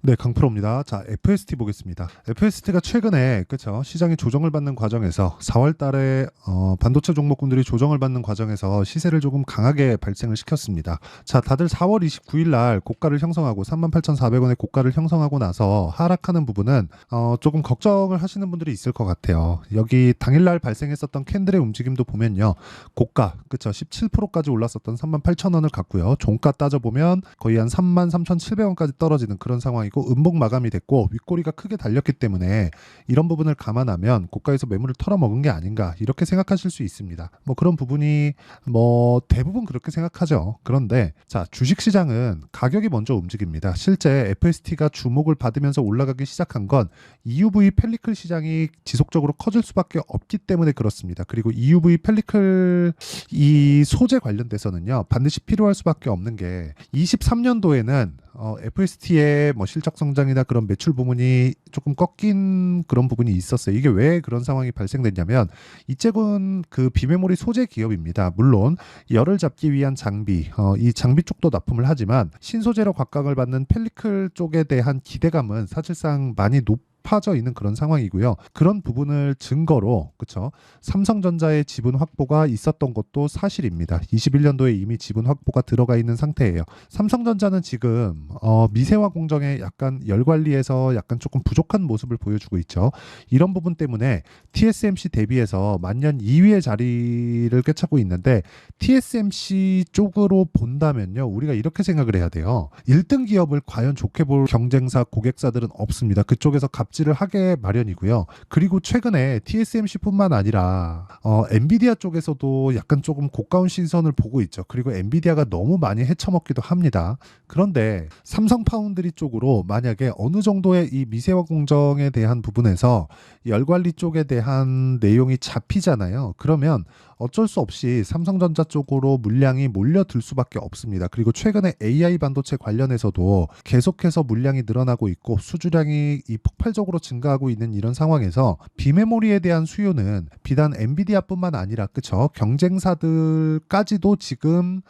네, 강프로입니다. 자, FST 보겠습니다. FST가 최근에 그쵸 시장이 조정을 받는 과정에서 4월 달에 반도체 종목군들이 조정을 받는 과정에서 시세를 조금 강하게 발생을 시켰습니다. 자, 다들 4월 29일 날 고가를 형성하고 38,400원의 고가를 형성하고 나서 하락하는 부분은 조금 걱정을 하시는 분들이 있을 것 같아요. 여기 당일날 발생했었던 캔들의 움직임도 보면요. 고가 그쵸 17%까지 올랐었던 38,000원을 갔고요. 종가 따져보면 거의 한 33,700원까지 떨어지는 그런 상황이고 음봉 마감이 됐고 윗꼬리가 크게 달렸기 때문에 이런 부분을 감안하면 고가에서 매물을 털어먹은 게 아닌가 이렇게 생각하실 수 있습니다. 뭐 그런 부분이 뭐 대부분 그렇게 생각하죠. 그런데 자, 주식시장은 가격이 먼저 움직입니다. 실제 FST가 주목을 받으면서 올라가기 시작한 건 EUV 펠리클 시장이 지속적으로 커질 수밖에 없기 때문에 그렇습니다. 그리고 EUV 펠리클 이 소재 관련돼서는요 반드시 필요할 수밖에 없는 게 23년도에는 FST의 뭐 실적 성장이나 그런 매출 부분이 조금 꺾인 그런 부분이 있었어요. 이게 왜 그런 상황이 발생됐냐면 이쪽은 그 비메모리 소재 기업입니다. 물론 열을 잡기 위한 장비, 이 장비 쪽도 납품을 하지만 신소재로 각광을 받는 펠리클 쪽에 대한 기대감은 사실상 많이 높아져 있는 그런 상황이고요. 그런 부분을 증거로 그쵸 삼성전자의 지분 확보가 있었던 것도 사실입니다. 21년도에 이미 지분 확보가 들어가 있는 상태예요. 삼성전자는 지금 미세화 공정에 약간 열 관리에서 약간 조금 부족한 모습을 보여주고 있죠. 이런 부분 때문에 TSMC 대비해서 만년 2위의 자리를 꿰차고 있는데 TSMC 쪽으로 본다면요. 우리가 이렇게 생각을 해야 돼요. 1등 기업을 과연 좋게 볼 경쟁사 고객사들은 없습니다. 그쪽에서 갑질을 하게 마련이고요. 그리고 최근에 TSMC뿐만 아니라 엔비디아 쪽에서도 약간 조금 고가운 시선을 보고 있죠. 그리고 엔비디아가 너무 많이 헤쳐먹기도 합니다. 그런데 삼성 파운드리 쪽으로 만약에 어느 정도의 이 미세화 공정에 대한 부분에서 열관리 쪽에 대한 내용이 잡히잖아요. 그러면 어쩔 수 없이 삼성전자 쪽으로 물량이 몰려들 수밖에 없습니다. 그리고 최근에 AI 반도체 관련해서도 계속해서 물량이 늘어나고 있고 수주량이 이 폭발적으로 증가하고 있는 이런 상황에서 비메모리에 대한 수요는 비단 엔비디아뿐만 아니라 그쵸 경쟁사들까지도 지금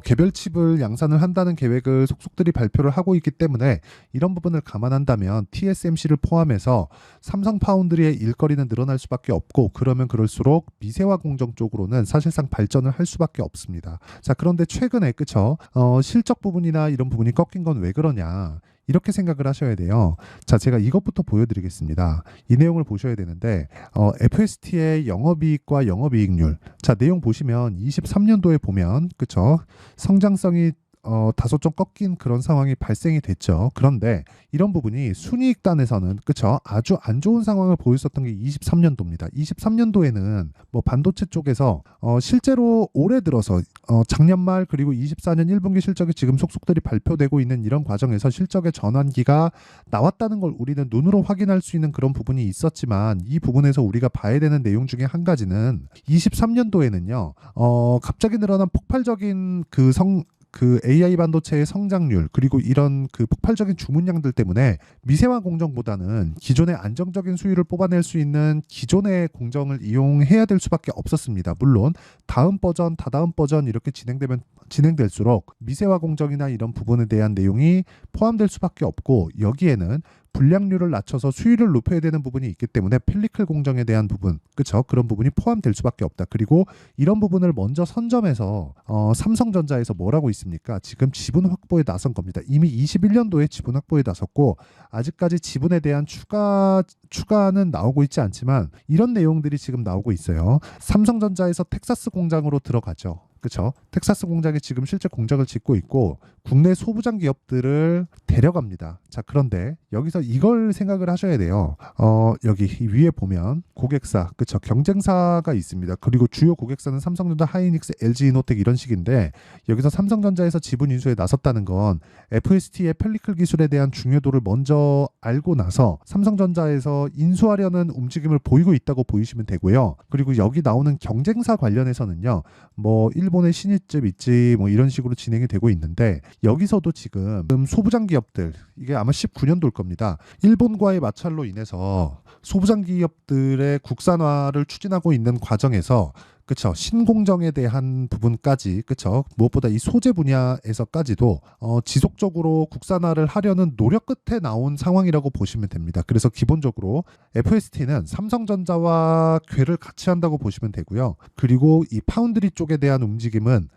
개별 칩을 양산을 한다는 계획을 속속들이 발표를 하고 있기 때문에 이런 부분을 감안한다면 TSMC를 포함해서 삼성 파운드리의 일거리는 늘어날 수밖에 없고 그러면 그럴수록 미세화 공정 쪽으로는 사실상 발전을 할 수밖에 없습니다. 자, 그런데 최근에 그쵸 실적 부분이나 이런 부분이 꺾인 건 왜 그러냐 이렇게 생각을 하셔야 돼요. 자, 제가 이것부터 보여드리겠습니다. 이 내용을 보셔야 되는데 FST의 영업이익과 영업이익률 자, 내용 보시면 23년도에 보면 그쵸 성장성이 다소 좀 꺾인 그런 상황이 발생이 됐죠. 그런데 이런 부분이 순이익단에서는 그쵸 아주 안 좋은 상황을 보였었던 게 23년도입니다. 23년도에는 뭐 반도체 쪽에서 실제로 올해 들어서 작년 말 그리고 24년 1분기 실적이 지금 속속들이 발표되고 있는 이런 과정에서 실적의 전환기가 나왔다는 걸 우리는 눈으로 확인할 수 있는 그런 부분이 있었지만 이 부분에서 우리가 봐야 되는 내용 중에 한 가지는 23년도에는요 갑자기 늘어난 폭발적인 그 AI 반도체의 성장률 그리고 이런 그 폭발적인 주문량들 때문에 미세화 공정보다는 기존의 안정적인 수율을 뽑아낼 수 있는 기존의 공정을 이용해야 될 수밖에 없었습니다. 물론 다음 버전, 다다음 버전 이렇게 진행될수록 미세화 공정이나 이런 부분에 대한 내용이 포함될 수밖에 없고 여기에는 불량률을 낮춰서 수율을 높여야 되는 부분이 있기 때문에 펠리클 공정에 대한 부분, 그쵸? 그런 부분이 포함될 수밖에 없다. 그리고 이런 부분을 먼저 선점해서 삼성전자에서 뭐라고 있습니까? 지금 지분 확보에 나선 겁니다. 이미 21년도에 지분 확보에 나섰고 아직까지 지분에 대한 추가는 나오고 있지 않지만 이런 내용들이 지금 나오고 있어요. 삼성전자에서 텍사스 공장으로 들어가죠. 그렇죠. 텍사스 공장이 지금 실제 공장을 짓고 있고 국내 소부장 기업들을 데려갑니다. 자, 그런데 여기서 이걸 생각을 하셔야 돼요. 여기 위에 보면 고객사, 그렇죠. 경쟁사가 있습니다. 그리고 주요 고객사는 삼성전자, 하이닉스, LG이노텍 이런 식인데 여기서 삼성전자에서 지분 인수에 나섰다는 건 FST의 펠리클 기술에 대한 중요도를 먼저 알고 나서 삼성전자에서 인수하려는 움직임을 보이고 있다고 보이시면 되고요. 그리고 여기 나오는 경쟁사 관련해서는요. 뭐 일본의 신입집 있지 뭐 이런 식으로 진행이 되고 있는데 여기서도 지금 소부장 기업들 이게 아마 19년도일 겁니다. 일본과의 마찰로 인해서 소부장 기업들의 국산화를 추진하고 있는 과정에서 그쵸. 신공정에 대한 부분까지, 그쵸. 무엇보다 이 소재 분야에서까지도 지속적으로 국산화를 하려는 노력 끝에 나온 상황이라고 보시면 됩니다. 그래서 기본적으로 FST는 삼성전자와 궤를 같이 한다고 보시면 되고요. 그리고 이 파운드리 쪽에 대한 움직임은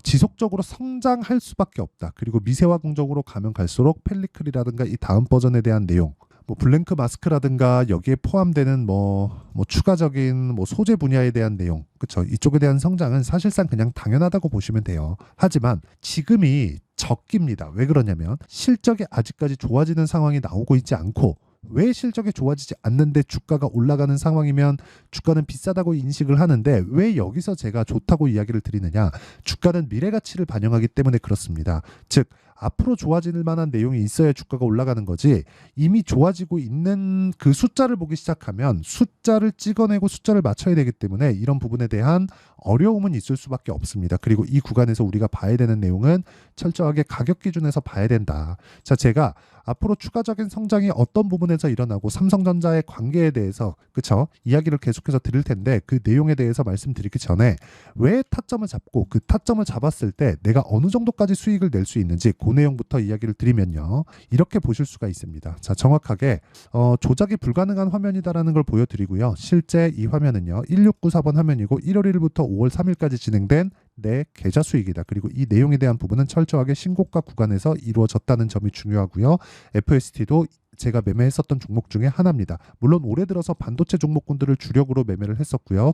지속적으로 성장할 수밖에 없다. 그리고 미세화 공정으로 가면 갈수록 펠리클이라든가 이 다음 버전에 대한 내용, 뭐 블랭크 마스크라든가 여기에 포함되는 추가적인 소재 분야에 대한 내용, 그쵸? 이쪽에 대한 성장은 사실상 그냥 당연하다고 보시면 돼요. 하지만 지금이 적깁니다. 왜 그러냐면 실적이 아직까지 좋아지는 상황이 나오고 있지 않고, 왜 실적이 좋아지지 않는데 주가가 올라가는 상황이면 주가는 비싸다고 인식을 하는데 왜 여기서 제가 좋다고 이야기를 드리느냐? 주가는 미래 가치를 반영하기 때문에 그렇습니다. 즉 앞으로 좋아질 만한 내용이 있어야 주가가 올라가는 거지, 이미 좋아지고 있는 그 숫자를 보기 시작하면 숫자를 찍어내고 숫자를 맞춰야 되기 때문에 이런 부분에 대한 어려움은 있을 수밖에 없습니다. 그리고 이 구간에서 우리가 봐야 되는 내용은 철저하게 가격 기준에서 봐야 된다. 자, 제가 앞으로 추가적인 성장이 어떤 부분에서 일어나고 삼성전자의 관계에 대해서, 그쵸, 이야기를 계속해서 드릴 텐데 그 내용에 대해서 말씀드리기 전에 왜 타점을 잡고 그 타점을 잡았을 때 내가 어느 정도까지 수익을 낼 수 있는지 그 내용부터 이야기를 드리면요, 이렇게 보실 수가 있습니다. 자, 정확하게 조작이 불가능한 화면이다라는 걸 보여드리고요. 실제 이 화면은요 1694번 화면이고 1월 1일부터 5월 3일까지 진행된 내 계좌 수익이다. 그리고 이 내용에 대한 부분은 철저하게 신고가 구간에서 이루어졌다는 점이 중요하고요. FST도 제가 매매했었던 종목 중에 하나입니다. 물론 올해 들어서 반도체 종목군들을 주력으로 매매를 했었고요.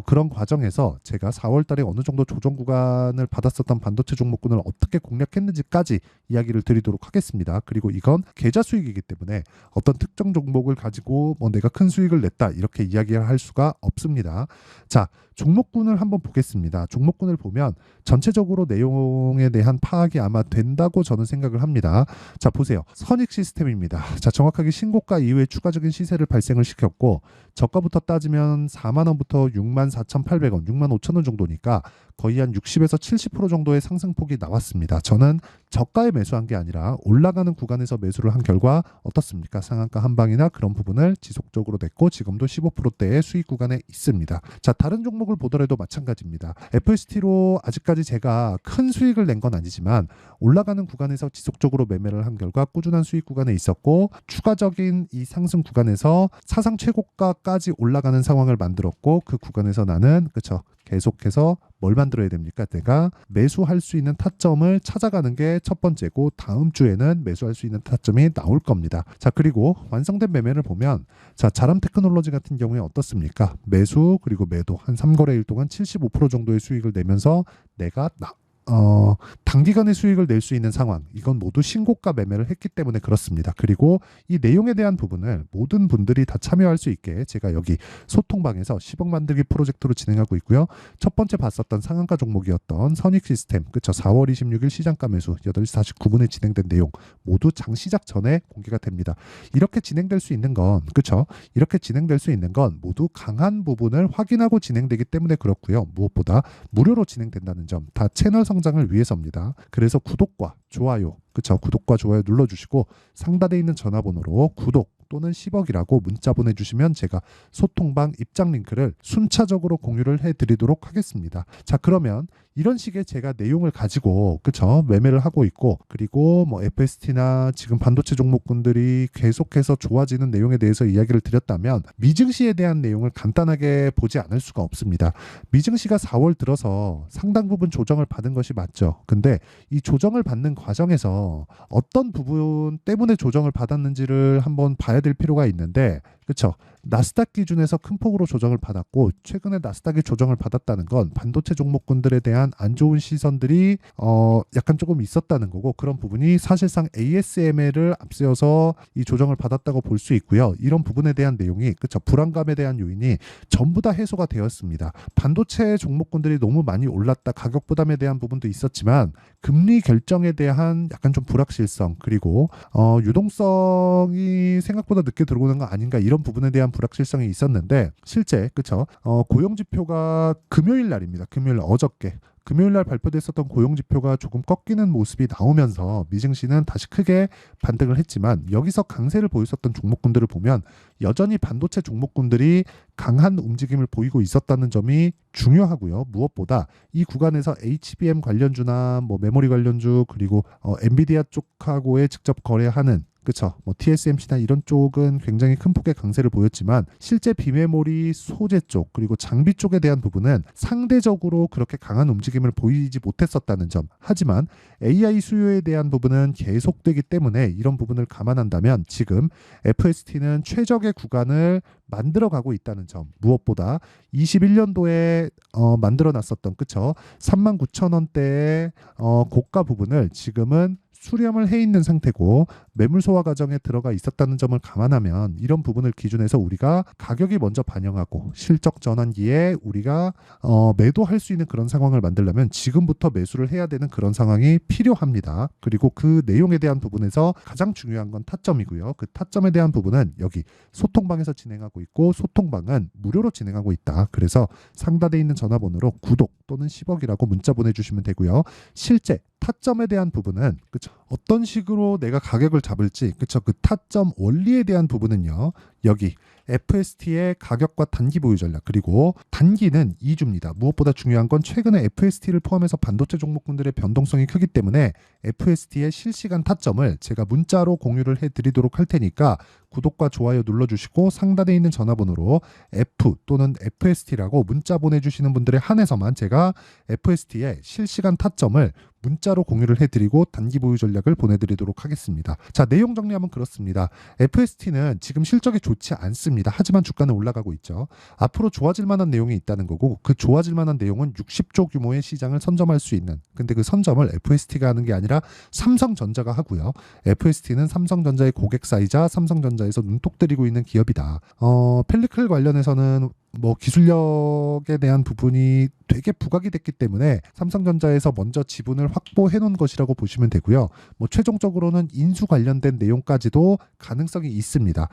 그런 과정에서 제가 4월 달에 어느 정도 조정 구간을 받았었던 반도체 종목군을 어떻게 공략했는지까지 이야기를 드리도록 하겠습니다. 그리고 이건 계좌 수익이기 때문에 어떤 특정 종목을 가지고 내가 큰 수익을 냈다 이렇게 이야기를 할 수가 없습니다. 자, 종목군을 한번 보겠습니다. 종목군을 보면 전체적으로 내용에 대한 파악이 아마 된다고 저는 생각을 합니다. 자, 보세요. 선익 시스템입니다. 자, 정확하게 신고가 이후에 추가적인 시세를 발생을 시켰고, 저가부터 따지면 4만 원부터 6만 4,800원, 6만 5천 원 정도니까 거의 한 60에서 70% 정도의 상승폭이 나왔습니다. 저는 저가에 매수한 게 아니라 올라가는 구간에서 매수를 한 결과 어떻습니까? 상한가 한방이나 그런 부분을 지속적으로 냈고 지금도 15%대의 수익 구간에 있습니다. 자, 다른 종목을 보더라도 마찬가지입니다. FST로 아직까지 제가 큰 수익을 낸 건 아니지만 올라가는 구간에서 지속적으로 매매를 한 결과 꾸준한 수익 구간에 있었고, 추가적인 이 상승 구간에서 사상 최고가까지 올라가는 상황을 만들었고, 그 구간에서 나는, 그쵸, 계속해서 뭘 만들어야 됩니까? 내가 매수할 수 있는 타점을 찾아가는 게 첫 번째고, 다음 주에는 매수할 수 있는 타점이 나올 겁니다. 자, 그리고 완성된 매매를 보면, 자, 자람 테크놀로지 같은 경우에 어떻습니까? 매수 그리고 매도 한 3거래일 동안 75% 정도의 수익을 내면서 내가 단기간에 수익을 낼 수 있는 상황, 이건 모두 신고가 매매를 했기 때문에 그렇습니다. 그리고 이 내용에 대한 부분을 모든 분들이 다 참여할 수 있게 제가 여기 소통방에서 10억 만들기 프로젝트로 진행하고 있고요. 첫 번째 봤었던 상한가 종목이었던 선익 시스템, 그쵸, 4월 26일 시장가 매수 8시 49분에 진행된 내용 모두 장 시작 전에 공개가 됩니다. 이렇게 진행될 수 있는 건, 그쵸, 이렇게 진행될 수 있는 건 모두 강한 부분을 확인하고 진행되기 때문에 그렇고요. 무엇보다 무료로 진행된다는 점, 다 채널 성장을 위해서입니다. 그래서 구독과 좋아요, 그쵸, 구독과 좋아요 눌러주시고 상단에 있는 전화번호로 구독 또는 10억이라고 문자 보내주시면 제가 소통방 입장 링크를 순차적으로 공유를 해드리도록 하겠습니다. 자, 그러면 이런 식의 제가 내용을 가지고, 그쵸, 매매를 하고 있고, 그리고 FST나 지금 반도체 종목군들이 계속해서 좋아지는 내용에 대해서 이야기를 드렸다면 미증시에 대한 내용을 간단하게 보지 않을 수가 없습니다. 미증시가 4월 들어서 상당 부분 조정을 받은 것이 맞죠. 근데 이 조정을 받는 과정에서 어떤 부분 때문에 조정을 받았는지를 한번 봐야 될 필요가 있는데, 그쵸, 나스닥 기준에서 큰 폭으로 조정을 받았고, 최근에 나스닥이 조정을 받았다는 건 반도체 종목군들에 대한 안 좋은 시선들이 약간 조금 있었다는 거고, 그런 부분이 사실상 ASML을 앞세워서 이 조정을 받았다고 볼 수 있고요. 이런 부분에 대한 내용이, 그쵸, 불안감에 대한 요인이 전부 다 해소가 되었습니다. 반도체 종목군들이 너무 많이 올랐다, 가격 부담에 대한 부분도 있었지만 금리 결정에 대한 약간 좀 불확실성, 그리고 유동성이 생각보다 늦게 들어오는 거 아닌가, 이런 부분에 대한 불확실성이 있었는데, 실제, 그쵸, 고용지표가 금요일 날입니다. 금요일 어저께 금요일 날 발표됐었던 고용지표가 조금 꺾이는 모습이 나오면서 미증시는 다시 크게 반등을 했지만, 여기서 강세를 보였었던 종목군들을 보면 여전히 반도체 종목군들이 강한 움직임을 보이고 있었다는 점이 중요하고요. 무엇보다 이 구간에서 HBM 관련주나 뭐 메모리 관련주 그리고 엔비디아 쪽하고의 직접 거래하는 그쵸. 뭐 TSMC나 이런 쪽은 굉장히 큰 폭의 강세를 보였지만 실제 비메모리 소재 쪽 그리고 장비 쪽에 대한 부분은 상대적으로 그렇게 강한 움직임을 보이지 못했었다는 점. 하지만 AI 수요에 대한 부분은 계속되기 때문에 이런 부분을 감안한다면 지금 FST는 최적의 구간을 만들어가고 있다는 점. 무엇보다 21년도에 만들어놨었던 그쵸. 39,000원대의 고가 부분을 지금은 수렴을 해 있는 상태고 매물 소화 과정에 들어가 있었다는 점을 감안하면 이런 부분을 기준해서 우리가 가격이 먼저 반영하고 실적 전환기에 우리가 매도할 수 있는 그런 상황을 만들려면 지금부터 매수를 해야 되는 그런 상황이 필요합니다. 그리고 그 내용에 대한 부분에서 가장 중요한 건 타점이고요. 그 타점에 대한 부분은 여기 소통방에서 진행하고 있고 소통방은 무료로 진행하고 있다. 그래서 상단에 있는 전화번호로 구독 또는 10억이라고 문자 보내주시면 되고요. 실제 타점에 대한 부분은 그쵸? 어떤 식으로 내가 가격을 잡을지 그쵸? 그 타점 원리에 대한 부분은요. 여기 FST의 가격과 단기 보유 전략 그리고 단기는 2주입니다. 무엇보다 중요한 건 최근에 FST를 포함해서 반도체 종목군들의 변동성이 크기 때문에 FST의 실시간 타점을 제가 문자로 공유를 해드리도록 할 테니까 구독과 좋아요 눌러주시고 상단에 있는 전화번호로 F 또는 FST라고 문자 보내주시는 분들에 한해서만 제가 FST의 실시간 타점을 문자로 공유를 해드리고 단기 보유 전략을 보내드리도록 하겠습니다. 자, 내용 정리하면 그렇습니다. FST는 지금 실적이 좋지 않습니다. 하지만 주가는 올라가고 있죠. 앞으로 좋아질 만한 내용이 있다는 거고 그 좋아질 만한 내용은 60조 규모의 시장을 선점할 수 있는 근데 그 선점을 FST가 하는 게 아니라 삼성전자가 하고요. FST는 삼성전자의 고객사이자 삼성전자에서 눈독 들이고 있는 기업이다. 펠리클 관련해서는 뭐 기술력에 대한 부분이 되게 부각이 됐기 때문에 삼성전자에서 먼저 지분을 확보해 놓은 것이라고 보시면 되고요. 뭐 최종적으로는 인수 관련된 내용까지도 가능성이 있습니다.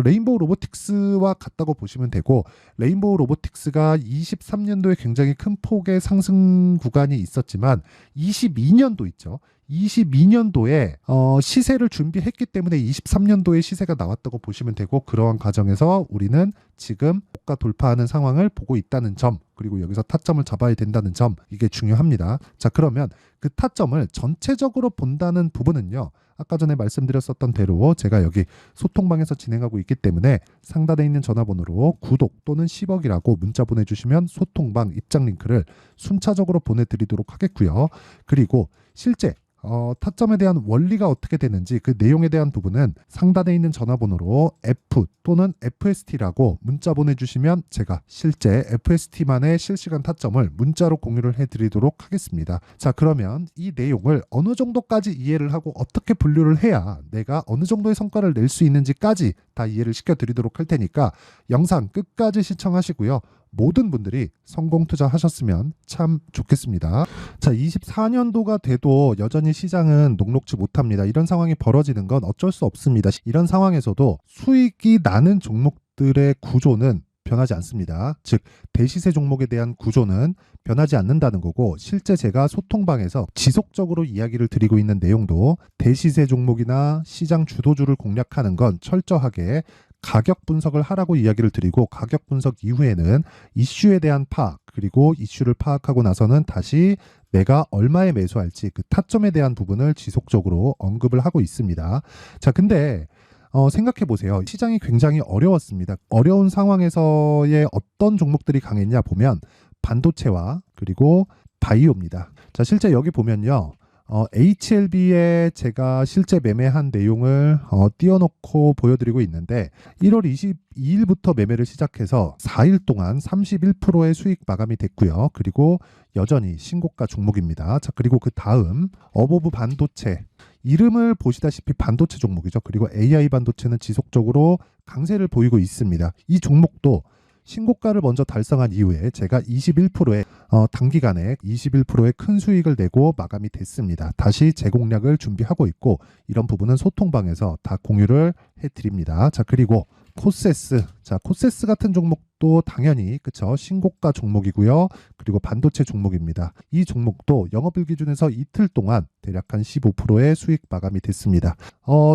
레인보우 로보틱스와 같다고 보시면 되고 레인보우 로보틱스가 23년도에 굉장히 큰 폭의 상승 구간이 있었지만 22년도 있죠. 22년도에 시세를 준비했기 때문에 23년도에 시세가 나왔다고 보시면 되고 그러한 과정에서 우리는 지금 고가 돌파하는 상황을 보고 있다는 점 그리고 여기서 타점을 잡아야 된다는 점 이게 중요합니다. 자, 그러면 그 타점을 전체적으로 본다는 부분은요. 아까 전에 말씀드렸었던 대로 제가 여기 소통방에서 진행하고 있기 때문에 상단에 있는 전화번호로 구독 또는 10억이라고 문자 보내주시면 소통방 입장 링크를 순차적으로 보내드리도록 하겠고요. 그리고 실제 타점에 대한 원리가 어떻게 되는지 그 내용에 대한 부분은 상단에 있는 전화번호로 F 또는 FST라고 문자 보내주시면 제가 실제 FST만의 실시간 타점을 문자로 공유를 해드리도록 하겠습니다. 자, 그러면 이 내용을 어느 정도까지 이해를 하고 어떻게 분류를 해야 내가 어느 정도의 성과를 낼 수 있는지까지 다 이해를 시켜드리도록 할 테니까 영상 끝까지 시청하시고요. 모든 분들이 성공 투자하셨으면 참 좋겠습니다. 자, 24년도가 돼도 여전히 시장은 녹록지 못합니다. 이런 상황이 벌어지는 건 어쩔 수 없습니다. 이런 상황에서도 수익이 나는 종목들의 구조는 변하지 않습니다. 즉 대시세 종목에 대한 구조는 변하지 않는다는 거고 실제 제가 소통방에서 지속적으로 이야기를 드리고 있는 내용도 대시세 종목이나 시장 주도주를 공략하는 건 철저하게 가격 분석을 하라고 이야기를 드리고 가격 분석 이후에는 이슈에 대한 파악 그리고 이슈를 파악하고 나서는 다시 내가 얼마에 매수할지 그 타점에 대한 부분을 지속적으로 언급을 하고 있습니다. 자, 근데 생각해 보세요. 시장이 굉장히 어려웠습니다. 어려운 상황에서의 어떤 종목들이 강했냐 보면 반도체와 그리고 바이오입니다. 자, 실제 여기 보면요. HLB에 제가 실제 매매한 내용을 띄워놓고 보여드리고 있는데 1월 22일부터 매매를 시작해서 4일 동안 31%의 수익 마감이 됐고요. 그리고 여전히 신고가 종목입니다. 자, 그리고 그 다음 어보브 반도체 이름을 보시다시피 반도체 종목이죠. 그리고 AI 반도체는 지속적으로 강세를 보이고 있습니다. 이 종목도 신고가를 먼저 달성한 이후에 제가 21%의 단기간에 21%의 큰 수익을 내고 마감이 됐습니다. 다시 재공략을 준비하고 있고 이런 부분은 소통방에서 다 공유를 해드립니다. 자, 그리고 코세스. 자, 코세스 같은 종목도 당연히 그쵸, 신고가 종목이고요. 그리고 반도체 종목입니다. 이 종목도 영업일 기준에서 이틀 동안 대략 한 15%의 수익 마감이 됐습니다.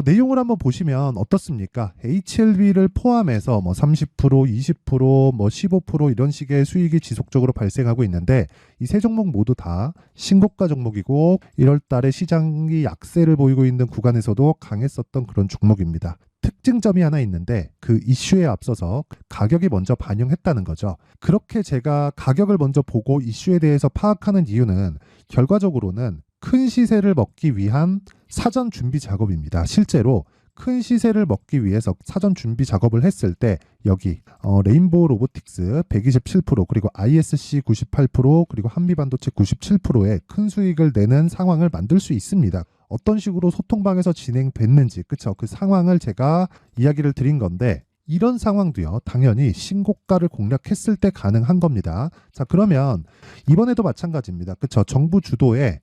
내용을 한번 보시면 어떻습니까? HLB를 포함해서 뭐 30%, 20%, 뭐 15% 이런 식의 수익이 지속적으로 발생하고 있는데, 이 세 종목 모두 다 신고가 종목이고 1월 달에 시장이 약세를 보이고 있는 구간에서도 강했었던 그런 종목입니다. 특징점이 하나 있는데, 그 이슈에 앞서서 가격이 먼저 반영했다는 거죠. 그렇게 제가 가격을 먼저 보고 이슈에 대해서 파악하는 이유는 결과적으로는 큰 시세를 먹기 위한 사전 준비 작업입니다. 실제로 큰 시세를 먹기 위해서 사전 준비 작업을 했을 때 여기 레인보우 로보틱스 127%, 그리고 ISC 98%, 그리고 한미반도체 97%의 큰 수익을 내는 상황을 만들 수 있습니다. 어떤 식으로 소통방에서 진행됐는지, 그쵸? 그 상황을 제가 이야기를 드린 건데, 이런 상황도요, 당연히 신고가를 공략했을 때 가능한 겁니다. 자, 그러면 이번에도 마찬가지입니다. 그쵸? 정부 주도의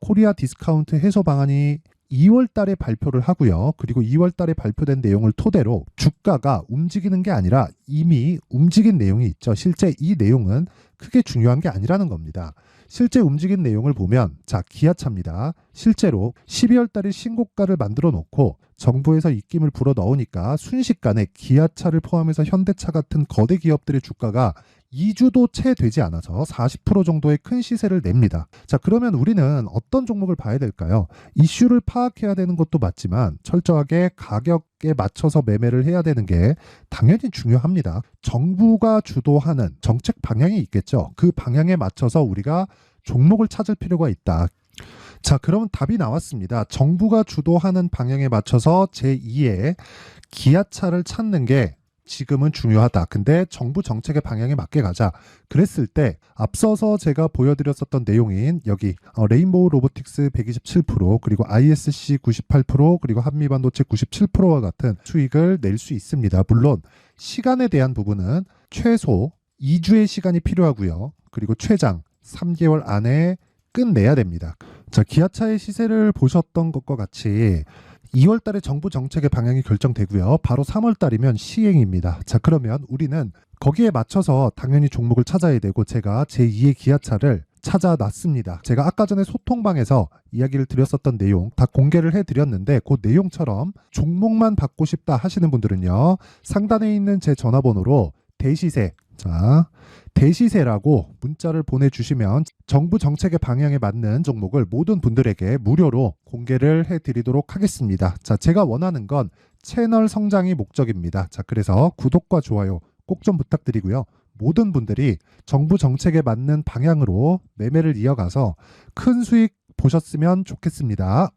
코리아 디스카운트 해소 방안이 2월 달에 발표를 하고요. 그리고 2월 달에 발표된 내용을 토대로 주가가 움직이는 게 아니라 이미 움직인 내용이 있죠. 실제 이 내용은 크게 중요한 게 아니라는 겁니다. 실제 움직인 내용을 보면, 자, 기아차입니다. 실제로 12월 달에 신고가를 만들어 놓고 정부에서 입김을 불어 넣으니까 순식간에 기아차를 포함해서 현대차 같은 거대 기업들의 주가가 2주도 채 되지 않아서 40% 정도의 큰 시세를 냅니다. 자, 그러면 우리는 어떤 종목을 봐야 될까요? 이슈를 파악해야 되는 것도 맞지만 철저하게 가격에 맞춰서 매매를 해야 되는 게 당연히 중요합니다. 정부가 주도하는 정책 방향이 있겠죠. 그 방향에 맞춰서 우리가 종목을 찾을 필요가 있다. 자, 그러면 답이 나왔습니다. 정부가 주도하는 방향에 맞춰서 제2의 기아차를 찾는 게 지금은 중요하다. 근데 정부 정책의 방향에 맞게 가자. 그랬을 때 앞서서 제가 보여드렸었던 내용인 여기 레인보우 로보틱스 127%, 그리고 ISC 98%, 그리고 한미반도체 97%와 같은 수익을 낼 수 있습니다. 물론 시간에 대한 부분은 최소 2주의 시간이 필요하고요. 그리고 최장 3개월 안에 끝내야 됩니다. 자, 기아차의 시세를 보셨던 것과 같이 2월 달에 정부 정책의 방향이 결정되고요. 바로 3월 달이면 시행입니다. 자, 그러면 우리는 거기에 맞춰서 당연히 종목을 찾아야 되고, 제가 제2의 기아차를 찾아놨습니다. 제가 아까 전에 소통방에서 이야기를 드렸었던 내용 다 공개를 해드렸는데, 그 내용처럼 종목만 받고 싶다 하시는 분들은요, 상단에 있는 제 전화번호로 대시세, 자, 대시세라고 문자를 보내주시면 정부 정책의 방향에 맞는 종목을 모든 분들에게 무료로 공개를 해드리도록 하겠습니다. 자, 제가 원하는 건 채널 성장이 목적입니다. 자, 그래서 구독과 좋아요 꼭 좀 부탁드리고요. 모든 분들이 정부 정책에 맞는 방향으로 매매를 이어가서 큰 수익 보셨으면 좋겠습니다.